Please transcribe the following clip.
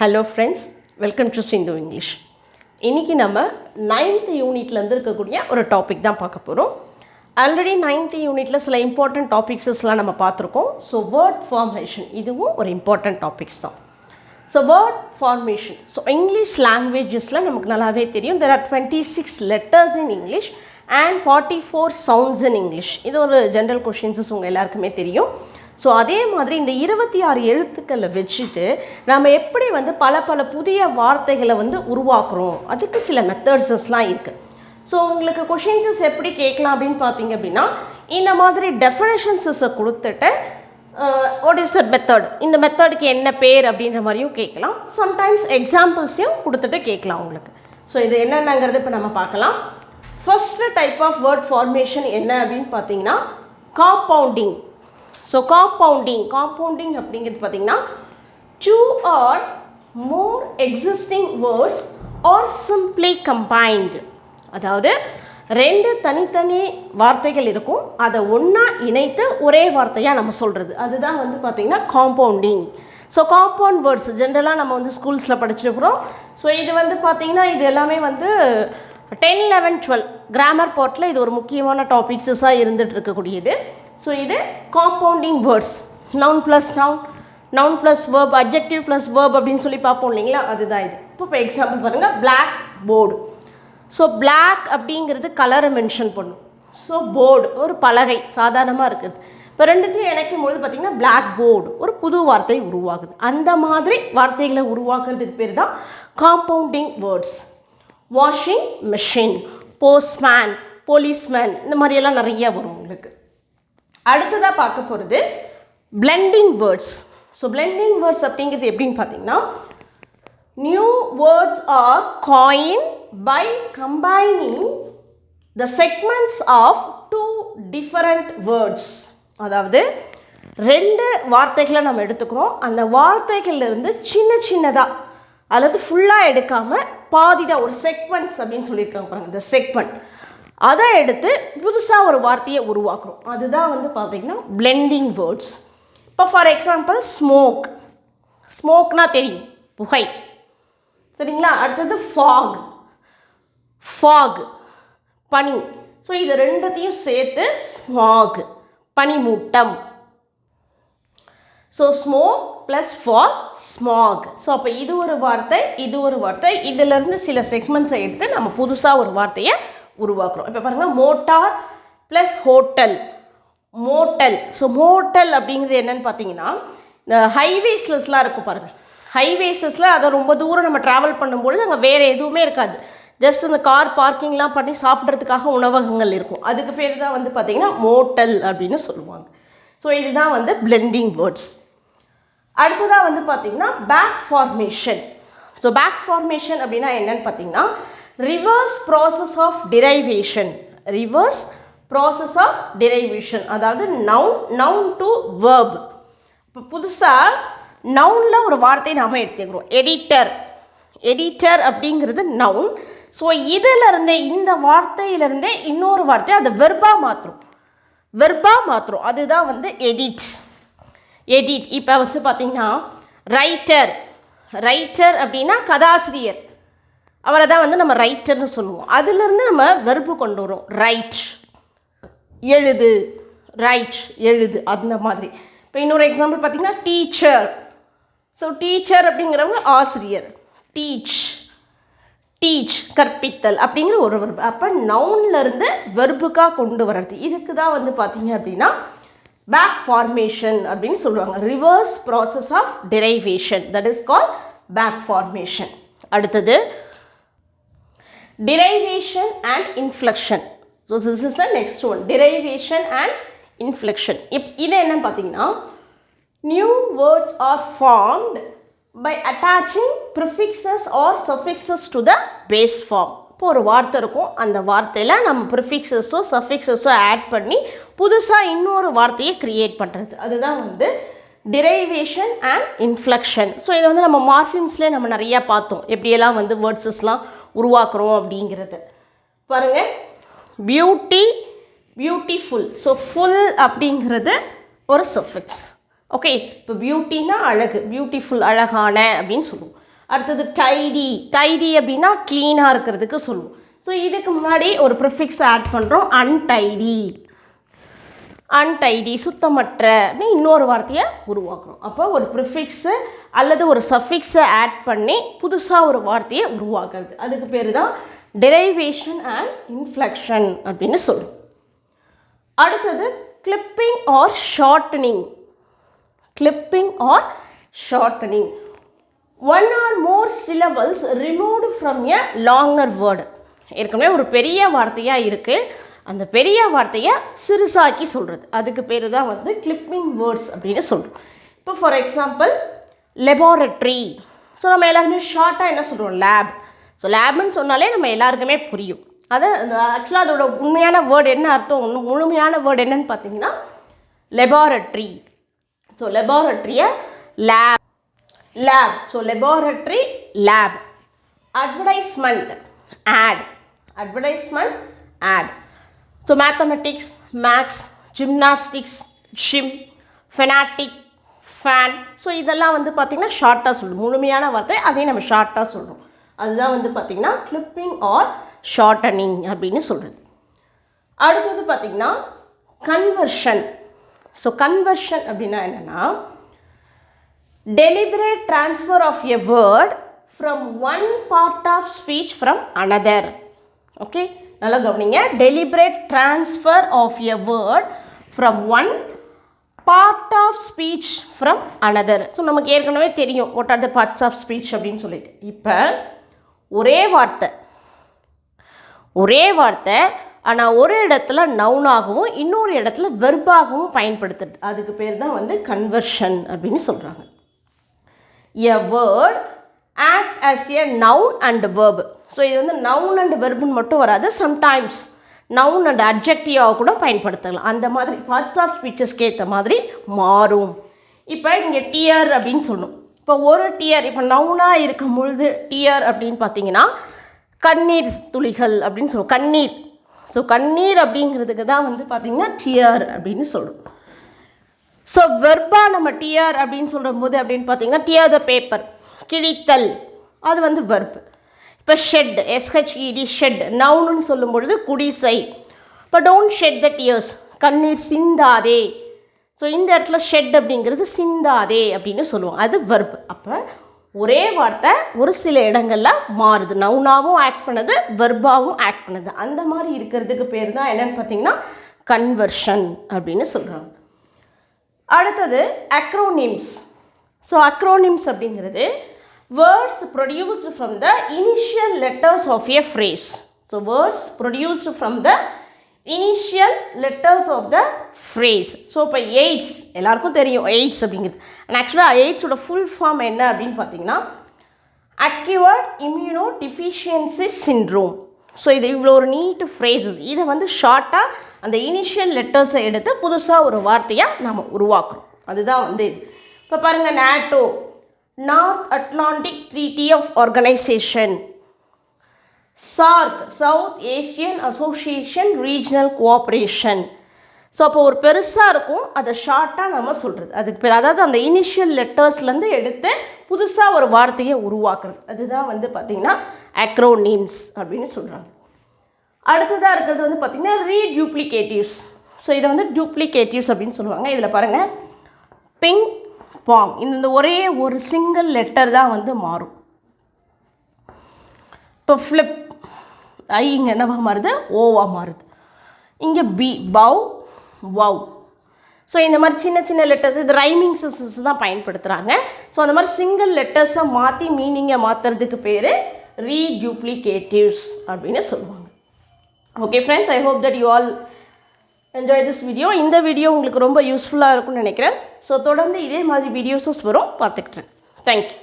Hello friends, welcome to Sindhu English. இன்றைக்கி நம்ம 9th யூனிட்லேருந்து இருக்கக்கூடிய ஒரு டாபிக் தான் பார்க்க போகிறோம். ஆல்ரெடி 9th யூனிட்டில் சில இம்பார்ட்டண்ட் டாபிக்ஸஸ்லாம் நம்ம பார்த்துருக்கோம். ஸோ வேர்ட் ஃபார்மேஷன் இதுவும் ஒரு இம்பார்ட்டண்ட் டாபிக்ஸ் தான். So word formation, so English லாங்குவேஜஸில் நமக்கு நல்லாவே தெரியும். There are 26 letters in English and 44 sounds in English. இது ஒரு ஜென்ரல் கொஷின்ஸஸ் உங்கள் எல்லாருக்குமே தெரியும். ஸோ அதே மாதிரி இந்த 26 எழுத்துக்களை வச்சுட்டு நம்ம எப்படி பல புதிய வார்த்தைகளை உருவாக்குறோம், அதுக்கு சில மெத்தட்ஸஸ்லாம் இருக்குது. ஸோ உங்களுக்கு கொஷின்ஸஸ் எப்படி கேட்கலாம் அப்படின்னு பார்த்தீங்க அப்படின்னா, இந்த மாதிரி டெஃபினேஷன்ஸை கொடுத்துட்டு வாட் இஸ் தட் மெத்தட், இந்த மெத்தடுக்கு என்ன பேர் அப்படின்ற மாதிரியும் கேட்கலாம். சம்டைம்ஸ் எக்ஸாம்பிள்ஸையும் கொடுத்துட்டு கேட்கலாம் உங்களுக்கு. ஸோ இது என்னென்னங்கிறது இப்போ நம்ம பார்க்கலாம். First type of word formation என்ன அப்படின்னு பார்த்தீங்கன்னா காம்பவுண்டிங். ஸோ காம்பவுண்டிங் அப்படிங்கிறது பார்த்தீங்கன்னா 2 or more existing words are simply combined. அதாவது 2 தனித்தனி வார்த்தைகள் இருக்கும், அதை ஒன்றா இணைத்து ஒரே வார்த்தையாக நம்ம சொல்கிறது, அதுதான் பார்த்தீங்கன்னா காம்பவுண்டிங். ஸோ காம்பவுண்ட் வேர்ட்ஸ் ஜென்ரலாக நம்ம ஸ்கூல்ஸில் படிச்சிருக்கிறோம். ஸோ இது பார்த்தீங்கன்னா இது எல்லாமே 10, 11, 12 கிராமர் பார்ட்டில் இது ஒரு முக்கியமான டாபிக்ஸஸாக இருந்துகிட்டு இருக்கக்கூடியது. ஸோ இது compounding words, noun plus noun, noun plus verb, adjective plus verb அப்படின்னு சொல்லி பார்ப்போம் இல்லைங்களா, அதுதான் இது. இப்போ எக்ஸாம்பிள் பாருங்கள், பிளாக் போர்டு. ஸோ பிளாக் அப்படிங்கிறது கலரை மென்ஷன் பண்ணும். ஸோ போர்டு ஒரு பலகை சாதாரணமாக இருக்குது. இப்போ ரெண்டுத்தையும் இணைக்கும் பொழுது பார்த்திங்கன்னா பிளாக் போர்டு ஒரு புது வார்த்தை உருவாகுது. அந்த மாதிரி வார்த்தைகளை உருவாக்குறதுக்கு பேர் தான் compounding words. Washing machine, postman, policeman, இந்த மாதிரியெல்லாம் நிறைய வரும் உங்களுக்கு. அடுத்ததாக பார்க்க போகிறது blending words. So blending words அப்படிங்கிறது எப்படின்னு பார்த்தீங்கன்னா, new words are coined by combining the segments of 2 different words. அதாவது 2 வார்த்தைகளை நம்ம எடுத்துக்கிறோம், அந்த வார்த்தைகள்லேருந்து சின்னதாக அல்லது ஃபுல்லாக எடுக்காமல் பாதிதான் ஒரு செக்மெண்ட்ஸ் அப்படின்னு சொல்லியிருக்காங்க பாருங்கள், இந்த செக்மெண்ட் அதை எடுத்து புதுசாக ஒரு வார்த்தையை உருவாக்குறோம், அதுதான் பார்த்திங்கன்னா பிளெண்டிங் வேர்ட்ஸ். இப்போ ஃபார் எக்ஸாம்பிள் ஸ்மோக், ஸ்மோக்னா தெரியும் புகை, சரிங்களா. அடுத்தது ஃபாக், ஃபாக் பனி. ஸோ இது ரெண்டுத்தையும் சேர்த்து ஸ்மாக், பனிமூட்டம். So smoke plus fog, smog. So அப்போ இது ஒரு வார்த்தை, இது ஒரு வார்த்தை, இதிலேருந்து சில செக்மெண்ட்ஸை எடுத்து நம்ம புதுசாக ஒரு வார்த்தையை உருவாக்குறோம். இப்போ பாருங்கள், motor plus hotel, motel. So motel அப்படிங்கிறது என்னென்னு பார்த்தீங்கன்னா, இந்த ஹைவேஸ்லஸ்லாம் இருக்கும் பாருங்கள், ஹைவேஸஸில் அதை ரொம்ப தூரம் நம்ம ட்ராவல் பண்ணும்பொழுது அங்கே வேறு எதுவுமே இருக்காது, ஜஸ்ட் இந்த கார் பார்க்கிங்லாம் பண்ணி சாப்பிட்றதுக்காக உணவகங்கள் இருக்கும், அதுக்கு பேர் தான் பார்த்தீங்கன்னா மோட்டல் அப்படின்னு சொல்லுவாங்க. ஸோ இதுதான் பிளெண்டிங் வேர்ட்ஸ். அடுத்ததாக பார்த்தீங்கன்னா back formation. So back formation அப்படின்னா என்னன்னு பார்த்தீங்கன்னா reverse process of derivation, reverse process of derivation, அதாவது நவுன் டு வேர்ப். இப்போ புதுசாக நவுனில் ஒரு வார்த்தையை நாம் எடுத்துக்கிறோம், எடிட்டர். எடிட்டர் அப்படிங்கிறது நவுன். ஸோ இதிலிருந்தே, இந்த வார்த்தையிலிருந்தே இன்னொரு வார்த்தை அதை வெர்பாக மாற்றுறோம், அதுதான் எடிட். எடிட். இப்போ பார்த்தீங்கன்னா ரைட்டர், ரைட்டர் அப்படின்னா கதாசிரியர், அவரை தான் நம்ம ரைட்டர்னு சொல்லுவோம். அதிலிருந்து நம்ம வெர்பு கொண்டு வரோம், ரைட், எழுது, ரைட் எழுது, அந்த மாதிரி. இப்போ இன்னொரு எக்ஸாம்பிள் பார்த்தீங்கன்னா டீச்சர். ஸோ டீச்சர் அப்படிங்கிறவங்க ஆசிரியர், டீச், டீச் கற்பித்தல் அப்படிங்கிற ஒரு வெர்பு. அப்போ நவுன்லேருந்து வெர்புக்காக கொண்டு வர்றது, இதுக்கு தான் பார்த்தீங்க அப்படின்னா பேக் ஃபார்மேஷன் அப்படின்னு சொல்லுவாங்க. Reverse process of derivation, that is called back formation. அடுத்தது derivation and inflection. So this is the next one, derivation and inflection. இது என்னன்னு பார்த்தீங்கன்னா, new words are formed by attaching prefixes or suffixes to the base form. இப்போ ஒரு வார்த்தை இருக்கும், அந்த வார்த்தையில் நம்ம ப்ரிஃபிக்ஸஸோ சஃபிக்ஸஸோ ஆட் பண்ணி புதுசாக இன்னொரு வார்த்தையை க்ரியேட் பண்ணுறது, அதுதான் டிரைவேஷன் அண்ட் இன்ஃப்ளெக்ஷன். ஸோ இதை நம்ம மார்ஃபிம்ஸ்லேயே நம்ம நிறையா பார்த்தோம், எப்படியெல்லாம் வேர்ட்ஸஸ்லாம் உருவாக்குறோம் அப்படிங்கிறது. பாருங்கள், பியூட்டி, பியூட்டிஃபுல். ஸோ ஃபுல் அப்படிங்கிறது ஒரு சஃபிக்ஸ், ஓகே. இப்போ பியூட்டினா அழகு, பியூட்டிஃபுல் அழகான அப்படின்னு சொல்லுவோம். அடுத்தது டைடி. டைடி அப்படின்னா க்ளீனாக இருக்கிறதுக்கு சொல்லுவோம். ஸோ இதுக்கு முன்னாடி ஒரு ப்ரிஃபிக்ஸ் ஆட் பண்ணுறோம், அன்டைடி. அன்டைடி சுத்தமற்ற அப்படின்னு இன்னொரு வார்த்தையை உருவாக்குறோம். அப்போ ஒரு ப்ரிஃபிக்ஸு அல்லது ஒரு சஃபிக்ஸை ஆட் பண்ணி புதுசாக ஒரு வார்த்தையை உருவாக்குறது, அதுக்கு பேர் தான் டெரைவேஷன் அண்ட் இன்ஃப்ளெக்ஷன் அப்படின்னு சொல்லுவோம். அடுத்தது clipping or shortening. Clipping or shortening, one or more syllables removed from a longer word. ஏற்கனவே ஒரு பெரிய வார்த்தையாக இருக்குது, அந்த பெரிய வார்த்தையை சிறுசாக்கி சொல்கிறது, அதுக்கு பேர் தான் வந்து கிளிப்பிங் வேர்ட்ஸ் அப்படின்னு சொல்கிறோம். இப்போ ஃபார் எக்ஸாம்பிள் லெபார்ட்ரி. ஸோ நம்ம எல்லாருமே ஷார்ட்டாக என்ன சொல்கிறோம், லேப். ஸோ லேப்னு சொன்னாலே நம்ம எல்லாருக்குமே புரியும். அதை ஆக்சுவலாக அதோட உண்மையான வேர்டு என்ன அர்த்தம், முழுமையான வேர்டு என்னன்னு பார்த்தீங்கன்னா லெபார்ட்ரி. ஸோ லெபார்ட்ரியை lab, lab. So laboratory lab. Advertisement, ad. Advertisement, ad. So mathematics, maths, gymnastics, gym, fanatic, fan. So இதெல்லாம் வந்து பார்த்திங்கன்னா ஷார்ட்டாக சொல்லுவோம். முழுமையான வார்த்தை அதையும் நம்ம ஷார்ட்டாக சொல்கிறோம். அதுதான் வந்து பார்த்திங்கன்னா கிளிப்பிங் ஆர் ஷார்ட்டனிங் அப்படின்னு சொல்கிறது. அடுத்தது பார்த்திங்கன்னா கன்வர்ஷன். ஸோ கன்வர்ஷன் அப்படின்னா என்னென்னா deliberate transfer of a word from one part of speech from another. Okay, நல்லா கவனிங்க. deliberate transfer of a word from one part of speech from another. So நமக்கு ஏற்கனவே தெரியும் what are the parts of speech அப்படின்னு சொல்லிட்டு. இப்போ ஒரே வார்த்தை ஆனால் ஒரு இடத்துல நவுனாகவும் இன்னொரு இடத்துல வெர்பாகவும் பயன்படுத்துறது, அதுக்கு பேர் தான் வந்து கன்வர்ஷன் அப்படின்னு சொல்கிறாங்க. A word act as a noun and verb. So இது வந்து நவுன் அண்ட் வெர்புன்னு மட்டும் வராது, சம்டைம்ஸ் நவுன் அண்ட் அட்ஜெக்டிவாக கூட பயன்படுத்தலாம். அந்த மாதிரி பார்ட்ஸ் ஆஃப் ஸ்பீச்சஸ்க்கு ஏற்ற மாதிரி மாறும். இப்போ இங்கே டியர் அப்படின்னு சொன்னோம். இப்போ ஒரு டியர், இப்போ நவுனாக இருக்கும் பொழுது டியர் அப்படின்னு பார்த்தீங்கன்னா கண்ணீர் துளிகள் அப்படின்னு சொல்லுவோம், கண்ணீர். ஸோ கண்ணீர் அப்படிங்கிறதுக்கு தான் வந்து பார்த்திங்கன்னா டியர் அப்படின்னு சொல்லுவோம். ஸோ வெர்பாக நம்ம டியர் அப்படின்னு சொல்லும் போது அப்படின்னு பார்த்தீங்கன்னா டியர் த பேப்பர், கிழித்தல், அது வந்து வெர்பு. இப்போ ஷெட், எஸ்ஹெச்இடி ஷெட், நவுன்னு சொல்லும் பொழுது குடிசை. இப்போ டோன்ட் ஷெட் த டியர்ஸ், கண்ணீர் சிந்தாதே. ஸோ இந்த இடத்துல ஷெட் அப்படிங்கிறது சிந்தாதே அப்படின்னு சொல்லுவோம், அது வெர்பு. அப்போ ஒரே வார்த்தை ஒரு சில இடங்களில் மாறுது, நவுனாகவும் ஆக்ட் பண்ணுது, வெர்பாகவும் ஆக்ட் பண்ணுது. அந்த மாதிரி இருக்கிறதுக்கு பேர் தான் என்னென்னு பார்த்தீங்கன்னா கன்வர்ஷன் அப்படின்னு சொல்கிறாங்க. அடுத்தது அக்ரோனிம்ஸ். ஸோ அக்ரோனிம்ஸ் அப்படிங்கிறது words produced from the initial letters of a phrase. So words produced from the initial letters of the phrase. So இப்போ எய்ட்ஸ் எல்லாருக்கும் தெரியும், எய்ட்ஸ் அப்படிங்கிறது. அண்ட் ஆக்சுவலாக எய்ட்ஸோட ஃபுல் ஃபார்ம் என்ன அப்படின்னு பார்த்தீங்கன்னா acquired immuno deficiency syndrome. So இது இவ்வளோ ஒரு நீட் ஃப்ரேஸஸ். இதை வந்து ஷார்ட்டாக அந்த இனிஷியல் லெட்டர்ஸை எடுத்து புதுசாக ஒரு வார்த்தையாக நம்ம உருவாக்குறோம், அதுதான் வந்து இது. இப்போ பாருங்கள், NATO, North Atlantic treaty of organisation. SAARC, South Asian association regional cooperation. So அப்போ ஒரு பெருசாக இருக்கும், அதை ஷார்ட்டாக நம்ம சொல்கிறது, அதுக்கு பேர் அதாவது அந்த இனிஷியல் லெட்டர்ஸ்லேருந்து எடுத்து புதுசாக ஒரு வார்த்தையை உருவாக்குறது, அதுதான் வந்து பார்த்திங்கன்னா அக்ரோனிம்ஸ் அப்படின்னு சொல்கிறாங்க. அடுத்ததாக இருக்கிறது வந்து பார்த்திங்கன்னா ரீடியூப்ளிகேட்டிவ்ஸ். ஸோ இதை வந்து டூப்ளிகேட்டிவ்ஸ் அப்படின்னு சொல்லுவாங்க. இதில் பாருங்கள், பிங் பாங், இந்த ஒரே ஒரு சிங்கிள் லெட்டர் தான் வந்து மாறும். இப்போ ஃப்ளிப், ஐ இங்கே என்னவா மாறுது, ஓவாக மாறுது. இங்கே பி, பவ், வவ். ஸோ இந்த மாதிரி சின்ன சின்ன லெட்டர்ஸ், இது ரைமிங் சிஸ்டம்ஸ் தான் பயன்படுத்துகிறாங்க. ஸோ அந்த மாதிரி சிங்கிள் லெட்டர்ஸை மாற்றி மீனிங்கை மாற்றுறதுக்கு பேர் ரீடியூப்ளிகேட்டிவ்ஸ் அப்படின்னு சொல்லுவாங்க. Okay friends, I hope that you all enjoy this video. இந்த வீடியோ உங்களுக்கு ரொம்ப யூஸ்ஃபுல்லாக இருக்கும்னு நினைக்கிறேன். ஸோ தொடர்ந்து இதே மாதிரி வீடியோஸஸ் வரும், பார்த்துக்கிட்டேன். தேங்க்யூ.